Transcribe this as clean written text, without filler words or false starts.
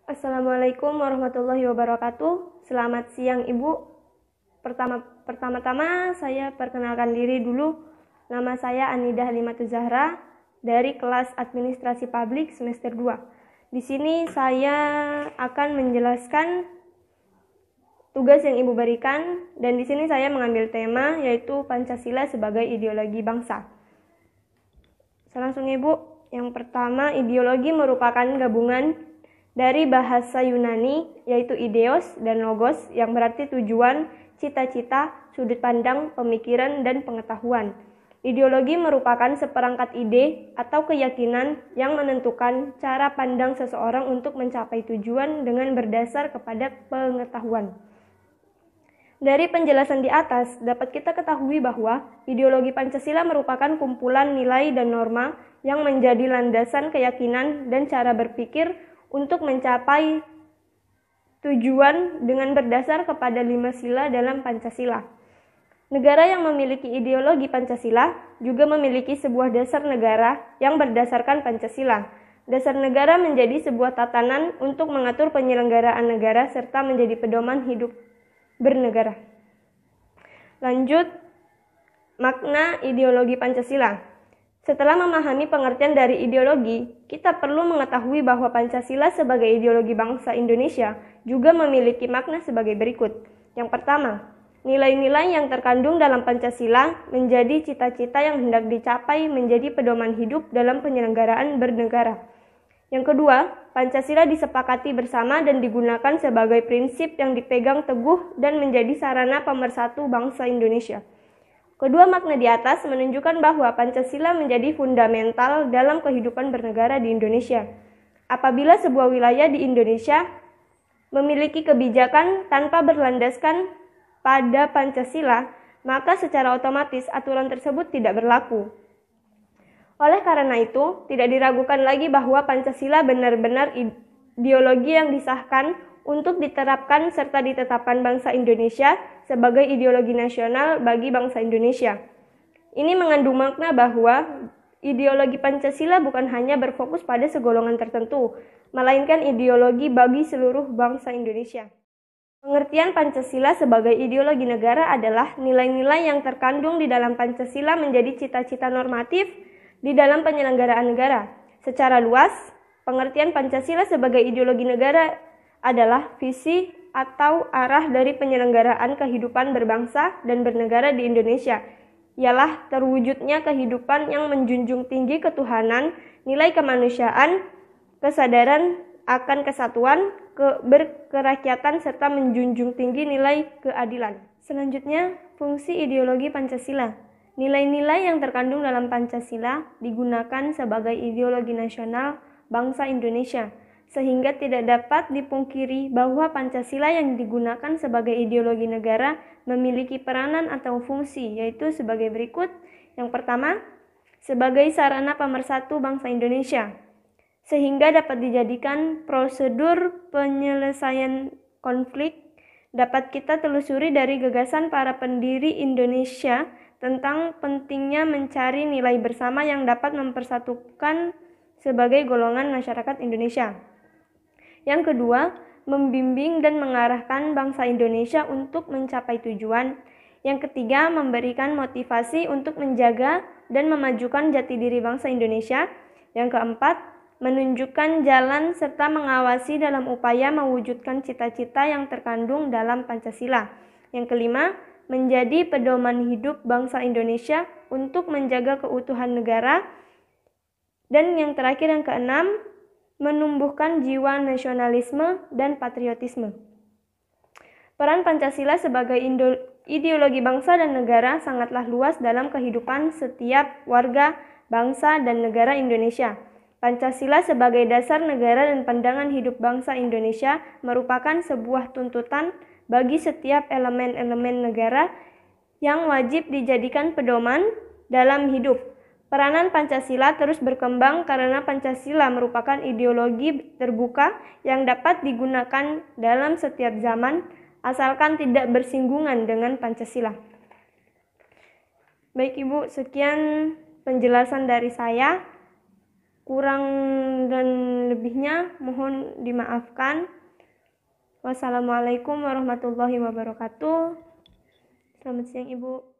Assalamualaikum warahmatullahi wabarakatuh. Selamat siang Ibu. Pertama-tama saya perkenalkan diri dulu. Nama saya Anidah Halimatul Zahra dari kelas Administrasi Publik semester 2. Di sini saya akan menjelaskan tugas yang Ibu berikan, dan di sini saya mengambil tema yaitu Pancasila sebagai ideologi bangsa. Langsung Ibu. Yang pertama, ideologi merupakan gabungan dari bahasa Yunani yaitu ideos dan logos yang berarti tujuan, cita-cita, sudut pandang, pemikiran, dan pengetahuan. Ideologi merupakan seperangkat ide atau keyakinan yang menentukan cara pandang seseorang untuk mencapai tujuan dengan berdasar kepada pengetahuan. Dari penjelasan di atas, dapat kita ketahui bahwa ideologi Pancasila merupakan kumpulan nilai dan norma yang menjadi landasan keyakinan dan cara berpikir untuk mencapai tujuan dengan berdasar kepada 5 sila dalam Pancasila. Negara yang memiliki ideologi Pancasila juga memiliki sebuah dasar negara yang berdasarkan Pancasila. Dasar negara menjadi sebuah tatanan untuk mengatur penyelenggaraan negara serta menjadi pedoman hidup bernegara. Lanjut, makna ideologi Pancasila. Setelah memahami pengertian dari ideologi, kita perlu mengetahui bahwa Pancasila sebagai ideologi bangsa Indonesia juga memiliki makna sebagai berikut. Yang pertama, nilai-nilai yang terkandung dalam Pancasila menjadi cita-cita yang hendak dicapai menjadi pedoman hidup dalam penyelenggaraan bernegara. Yang kedua, Pancasila disepakati bersama dan digunakan sebagai prinsip yang dipegang teguh dan menjadi sarana pemersatu bangsa Indonesia. Kedua makna di atas menunjukkan bahwa Pancasila menjadi fundamental dalam kehidupan bernegara di Indonesia. Apabila sebuah wilayah di Indonesia memiliki kebijakan tanpa berlandaskan pada Pancasila, maka secara otomatis aturan tersebut tidak berlaku. Oleh karena itu, tidak diragukan lagi bahwa Pancasila benar-benar ideologi yang disahkan untuk diterapkan serta ditetapkan bangsa Indonesia sebagai ideologi nasional bagi bangsa Indonesia. Ini mengandung makna bahwa ideologi Pancasila bukan hanya berfokus pada segolongan tertentu, melainkan ideologi bagi seluruh bangsa Indonesia. Pengertian Pancasila sebagai ideologi negara adalah nilai-nilai yang terkandung di dalam Pancasila menjadi cita-cita normatif di dalam penyelenggaraan negara. Secara luas, pengertian Pancasila sebagai ideologi negara adalah visi atau arah dari penyelenggaraan kehidupan berbangsa dan bernegara di Indonesia. Ialah terwujudnya kehidupan yang menjunjung tinggi ketuhanan, nilai kemanusiaan, kesadaran akan kesatuan, berkerakyatan, serta menjunjung tinggi nilai keadilan. Selanjutnya, fungsi ideologi Pancasila. Nilai-nilai yang terkandung dalam Pancasila digunakan sebagai ideologi nasional bangsa Indonesia, sehingga tidak dapat dipungkiri bahwa Pancasila yang digunakan sebagai ideologi negara memiliki peranan atau fungsi, yaitu sebagai berikut. Yang pertama, sebagai sarana pemersatu bangsa Indonesia, sehingga dapat dijadikan prosedur penyelesaian konflik. Dapat kita telusuri dari gagasan para pendiri Indonesia tentang pentingnya mencari nilai bersama yang dapat mempersatukan sebagai golongan masyarakat Indonesia. Yang kedua, membimbing dan mengarahkan bangsa Indonesia untuk mencapai tujuan. Yang ketiga, memberikan motivasi untuk menjaga dan memajukan jati diri bangsa Indonesia. Yang keempat, menunjukkan jalan serta mengawasi dalam upaya mewujudkan cita-cita yang terkandung dalam Pancasila. Yang kelima, menjadi pedoman hidup bangsa Indonesia untuk menjaga keutuhan negara. Dan yang terakhir, yang keenam, menumbuhkan jiwa nasionalisme dan patriotisme. Peran Pancasila sebagai ideologi bangsa dan negara sangatlah luas dalam kehidupan setiap warga bangsa dan negara Indonesia. Pancasila sebagai dasar negara dan pandangan hidup bangsa Indonesia merupakan sebuah tuntutan bagi setiap elemen-elemen negara yang wajib dijadikan pedoman dalam hidup. Peranan Pancasila terus berkembang karena Pancasila merupakan ideologi terbuka yang dapat digunakan dalam setiap zaman, asalkan tidak bersinggungan dengan Pancasila. Baik Ibu, sekian penjelasan dari saya. Kurang dan lebihnya mohon dimaafkan. Wassalamualaikum warahmatullahi wabarakatuh. Selamat siang Ibu.